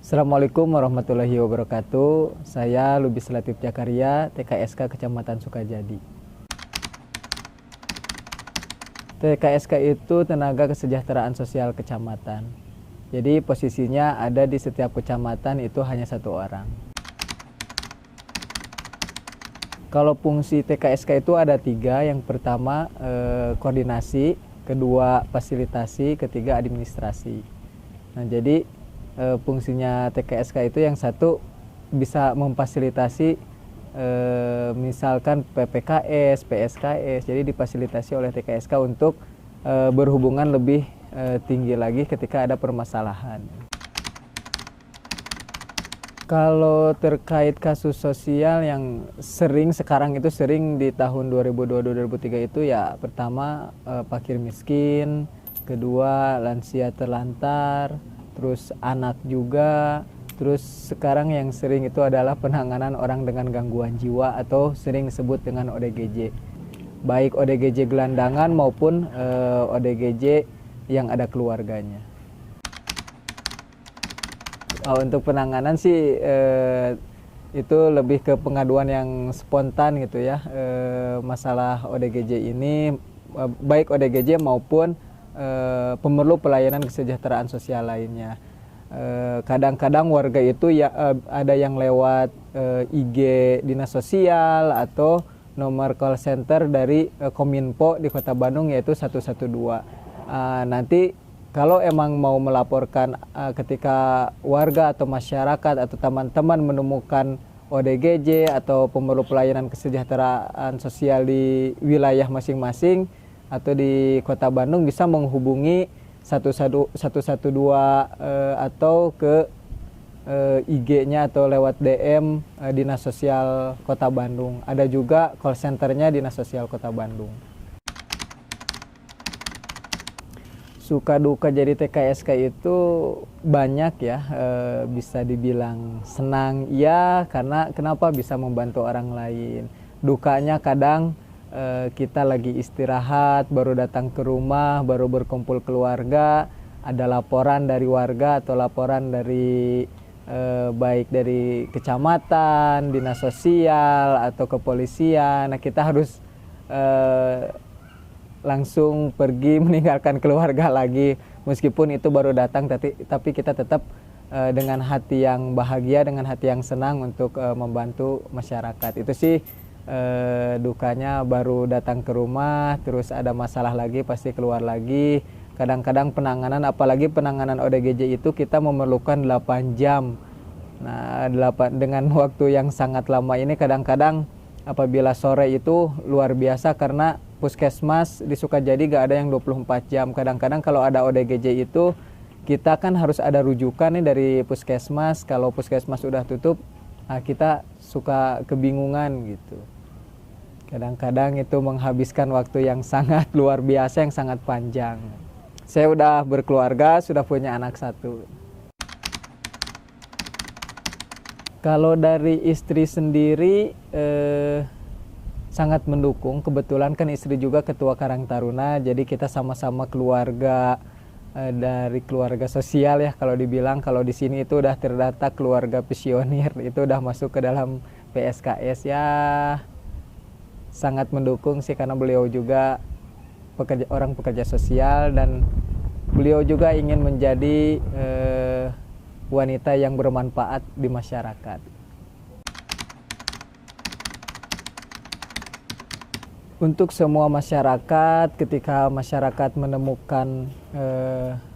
Assalamualaikum warahmatullahi wabarakatuh. Saya Lubis Latif Jakaria, TKSK Kecamatan Sukajadi. TKSK itu Tenaga Kesejahteraan Sosial Kecamatan. Jadi posisinya ada di setiap kecamatan itu hanya satu orang. Kalau fungsi TKSK itu ada tiga. Yang pertama koordinasi, kedua fasilitasi, ketiga administrasi. Nah, jadi fungsinya TKSK itu yang satu bisa memfasilitasi misalkan PPKS, PSKS, jadi difasilitasi oleh TKSK untuk berhubungan lebih tinggi lagi ketika ada permasalahan. Kalau terkait kasus sosial yang sekarang itu sering di tahun 2002-2003 itu ya pertama fakir miskin, kedua lansia terlantar, terus anak juga, terus sekarang yang sering itu adalah penanganan orang dengan gangguan jiwa atau sering disebut dengan ODGJ. Baik ODGJ gelandangan maupun ODGJ yang ada keluarganya. Untuk penanganan sih itu lebih ke pengaduan yang spontan gitu ya. Masalah ODGJ ini baik ODGJ maupun pemerlu pelayanan kesejahteraan sosial lainnya. Kadang-kadang warga itu ya ada yang lewat IG Dinas Sosial atau nomor call center dari Kominfo di Kota Bandung yaitu 112. Nanti kalau emang mau melaporkan ketika warga atau masyarakat atau teman-teman menemukan ODGJ atau pemerlu pelayanan kesejahteraan sosial di wilayah masing-masing atau di Kota Bandung bisa menghubungi 112 atau ke IG-nya atau lewat DM Dinas Sosial Kota Bandung. Ada juga call center-nya Dinas Sosial Kota Bandung. Suka duka jadi TKSK itu banyak ya, bisa dibilang senang ya karena kenapa bisa membantu orang lain. Dukanya kadang kita lagi istirahat, baru datang ke rumah, baru berkumpul keluarga, ada laporan dari warga atau laporan dari baik dari kecamatan, dinas sosial atau kepolisian. Nah, kita harus langsung pergi meninggalkan keluarga lagi, meskipun itu baru datang, tapi kita tetap dengan hati yang bahagia, dengan hati yang senang untuk membantu masyarakat. Itu sih dukanya, baru datang ke rumah terus ada masalah lagi pasti keluar lagi. Kadang-kadang penanganan, apalagi penanganan ODGJ itu kita memerlukan 8 jam. Nah, dengan waktu yang sangat lama ini kadang-kadang apabila sore itu luar biasa karena puskesmas di Sukajadi gak ada yang 24 jam. Kadang-kadang kalau ada ODGJ itu kita kan harus ada rujukan nih dari puskesmas. Kalau puskesmas sudah tutup, nah kita suka kebingungan gitu. Kadang-kadang itu menghabiskan waktu yang sangat luar biasa, yang sangat panjang. Saya udah berkeluarga, sudah punya anak 1. Kalau dari istri sendiri sangat mendukung. Kebetulan kan istri juga ketua Karang Taruna, jadi kita sama-sama keluarga dari keluarga sosial ya kalau dibilang. Kalau di sini itu udah terdata keluarga Pionir, itu udah masuk ke dalam PSKS ya. Sangat mendukung sih karena beliau juga orang pekerja sosial dan beliau juga ingin menjadi wanita yang bermanfaat di masyarakat. Untuk semua masyarakat, ketika masyarakat menemukan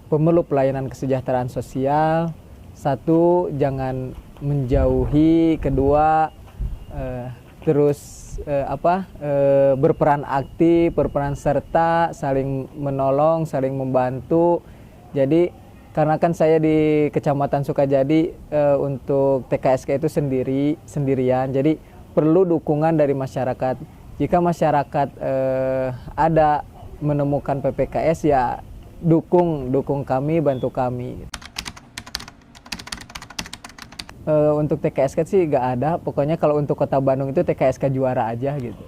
pemerlu pelayanan kesejahteraan sosial, satu, jangan menjauhi, kedua terus berperan aktif, berperan serta, saling menolong, saling membantu. Jadi karena kan saya di Kecamatan Sukajadi untuk TKSK itu sendirian, jadi perlu dukungan dari masyarakat. Jika masyarakat ada menemukan PPKS ya dukung kami, bantu kami. Untuk TKSK sih nggak ada, pokoknya kalau untuk Kota Bandung itu TKSK juara aja gitu.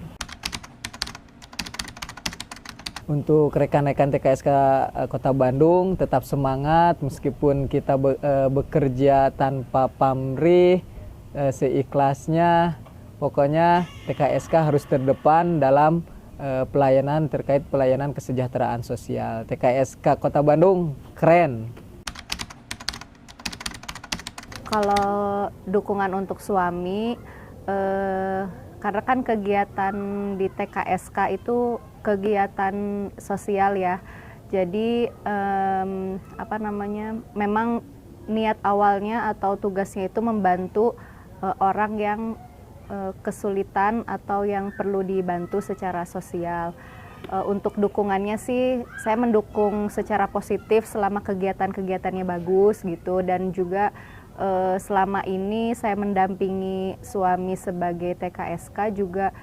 Untuk rekan-rekan TKSK Kota Bandung tetap semangat meskipun kita bekerja tanpa pamrih, seikhlasnya. Pokoknya TKSK harus terdepan dalam pelayanan terkait pelayanan kesejahteraan sosial. TKSK Kota Bandung keren. Kalau dukungan untuk suami, karena kan kegiatan di TKSK itu kegiatan sosial ya. Jadi memang niat awalnya atau tugasnya itu membantu orang yang kesulitan atau yang perlu dibantu secara sosial. Untuk dukungannya sih saya mendukung secara positif selama kegiatan-kegiatannya bagus gitu, dan juga selama ini saya mendampingi suami sebagai TKSK juga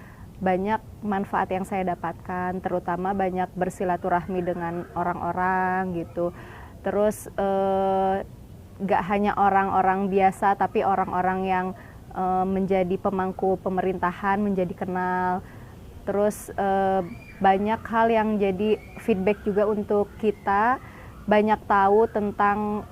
banyak manfaat yang saya dapatkan, terutama banyak bersilaturahmi dengan orang-orang gitu. Terus gak hanya orang-orang biasa tapi orang-orang yang menjadi pemangku pemerintahan menjadi kenal. Terus banyak hal yang jadi feedback juga untuk kita, banyak tahu tentang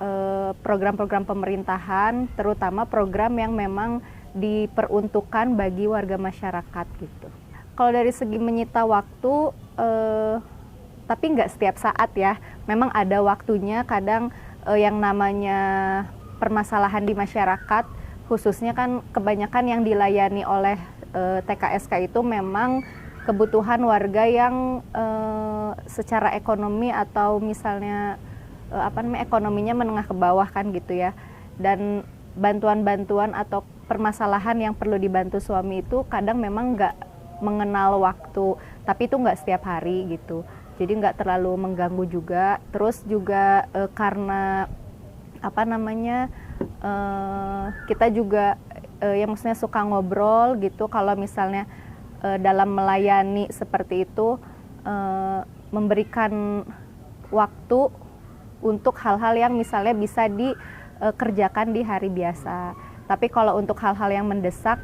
program-program pemerintahan, terutama program yang memang diperuntukkan bagi warga masyarakat gitu. Kalau dari segi menyita waktu, tapi nggak setiap saat ya, memang ada waktunya. Kadang yang namanya permasalahan di masyarakat, khususnya kan kebanyakan yang dilayani oleh TKSK itu memang kebutuhan warga yang secara ekonomi atau misalnya ekonominya menengah ke bawah kan gitu ya. Dan bantuan-bantuan atau permasalahan yang perlu dibantu suami itu kadang memang nggak mengenal waktu, tapi itu nggak setiap hari gitu. Jadi nggak terlalu mengganggu juga. Terus juga karena kita juga yang maksudnya suka ngobrol gitu. Kalau misalnya dalam melayani seperti itu memberikan waktu untuk hal-hal yang misalnya bisa dikerjakan di hari biasa. Tapi kalau untuk hal-hal yang mendesak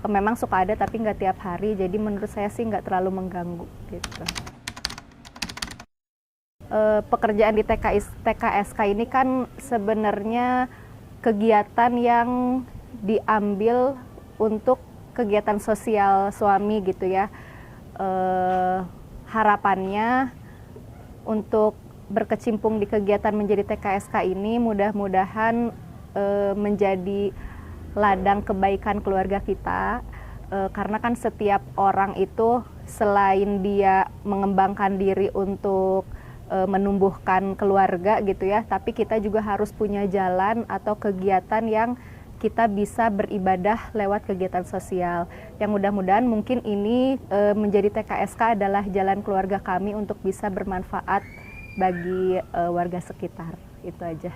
memang suka ada tapi nggak tiap hari. Jadi menurut saya sih nggak terlalu mengganggu gitu. Pekerjaan di TKSK ini kan sebenarnya kegiatan yang diambil untuk kegiatan sosial suami gitu ya. Harapannya untuk berkecimpung di kegiatan menjadi TKSK ini mudah-mudahan menjadi ladang kebaikan keluarga kita, karena kan setiap orang itu selain dia mengembangkan diri untuk menumbuhkan keluarga gitu ya, tapi kita juga harus punya jalan atau kegiatan yang kita bisa beribadah lewat kegiatan sosial. Yang mudah-mudahan mungkin ini menjadi TKSK adalah jalan keluarga kami untuk bisa bermanfaat bagi warga sekitar. Itu aja.